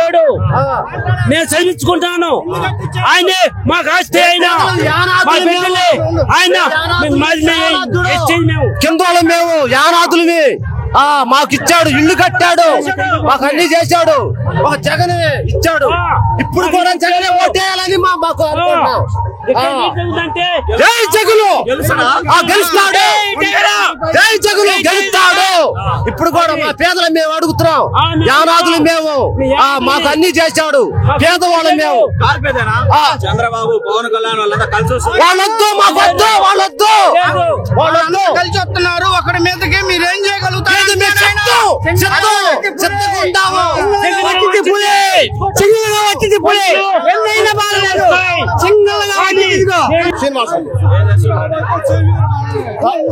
ఇచ్చాడు, నేను చదివించుకుంటాను. ఆయనే మాకు ఆస్తి, ఆయన మా బిడ్డలే, ఆయన కింద మేము యానాదులమి. మాకు ఇచ్చాడు, ఇల్లు కట్టాడు, మాకు అన్ని చేశాడు. ఒక జగన్ ఇచ్చాడు. ఇప్పుడు కూడా జగనే ఓటేయాలని మాకు అనుకుంటున్నాం. జై జగను గెలుస్తాడు, జై జగను గెలుస్తాడు. ఇప్పుడు కూడా మా పేదలు మేము అడుగుతున్నాం, యానాదులు మేము. మాకు అన్ని చేశాడు, పేదవాళ్ళం మేము. చంద్రబాబు పవన్ కళ్యాణ్ వాళ్ళొద్దు, మాకొద్దు, వాళ్ళొద్దు, వాళ్ళొద్దు కలిసి వస్తున్నారు. ఒకరి మీదకి మీరేం చేయగలుగుతారు?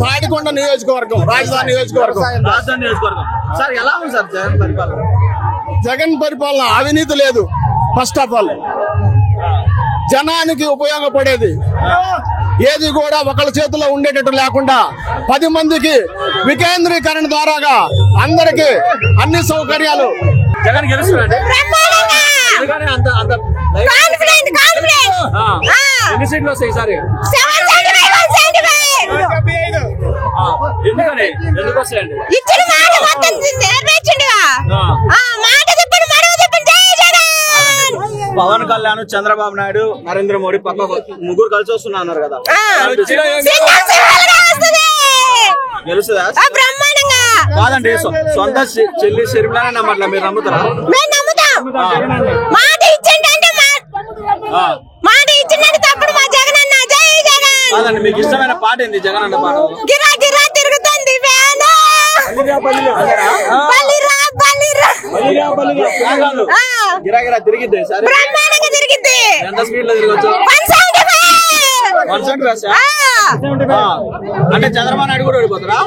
తాడికొండ నియోజకవర్గం, రాజధాని నియోజకవర్గం. సార్ ఎలా ఉంది సార్ జగన్ పరిపాలన? జగన్ పరిపాలన అవినీతి లేదు. ఫస్ట్ ఆఫ్ ఆల్ జనానికి ఉపయోగపడేది ఏది కూడా ఒకళ్ళ చేతిలో ఉండేటట్టు లేకుండా 10 మందికి వికేంద్రీకరణ ద్వారాగా అందరికి అన్ని సౌకర్యాలు. జగన్ గెలుస్తున్నాడు. ఎన్ని సీట్లు వస్తాయి ఈసారి? ఎందుకు వస్తాయండి? పవన్ కళ్యాణ్, చంద్రబాబు నాయుడు, నరేంద్ర మోడీ పక్క ముగ్గురు కలిసి వస్తున్నా అన్నారు కదా, గెలుస్తుందా? కాదండి, సొంత చెల్లి షర్మిలానే నమ్మట్లా, మీరు నమ్ముతారా? కాదండి, మీకు ఇష్టమైన పాట ఏంది? జగన్ అన్న పాట గిరాగిరా తిరిగిద్ది సార్. ఎంత స్పీడ్ లో తిరగచ్చు? అంటే చంద్రబాబు నాయుడు కూడా ఓడిపోతారా?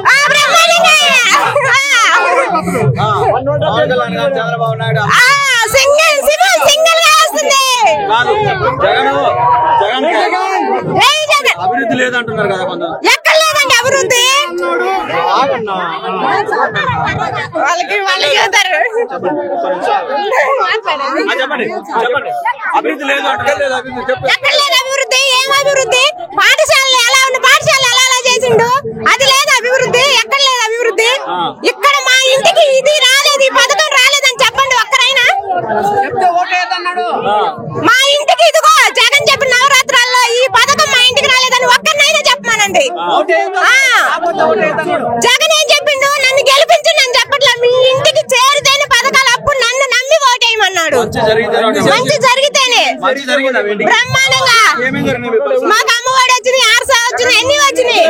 చంద్రబాబు నాయుడు కాదు, జగన్ అభివృద్ధి లేదంటున్నారు కదా కొంత. అభివృద్ధి చెప్పండి, అభివృద్ధి లేదు అభివృద్ధి ఏం అభివృద్ధి? పాఠశాలలు ఎలా ఉన్న పాఠశాలలు ఎలా చేసిండు? అది లేదు అభివృద్ధి, ఎక్కడ లేదు అభివృద్ధి. ఇక్కడ మా ఇంటికి ఇది రాలేదు, ఈ పథకం రాలేదని చెప్పండి ఒక్కరైనా. మా ఇంటికి ఇదిగో జగన్ చెప్పిన నవరాత్రాల్లో ఈ పథకం మా ఇంటికి రాలేదని ఒక్కరినైనా చెప్పమానండి. జగన్ ఏం చెప్పిండు? నన్ను గెలిపించు, నన్ను చెప్పట్లా. మీ ఇంటికి చేరితేనే పథకాలు, అప్పుడు నన్ను నమ్మి ఓటేయమన్నాడు. మంచి జరిగితేనే బ్రహ్మాండంగా. మాకు అమ్మఒడి వచ్చినాయి, 6 వచ్చినాయి, ఎన్ని వచ్చినాయి?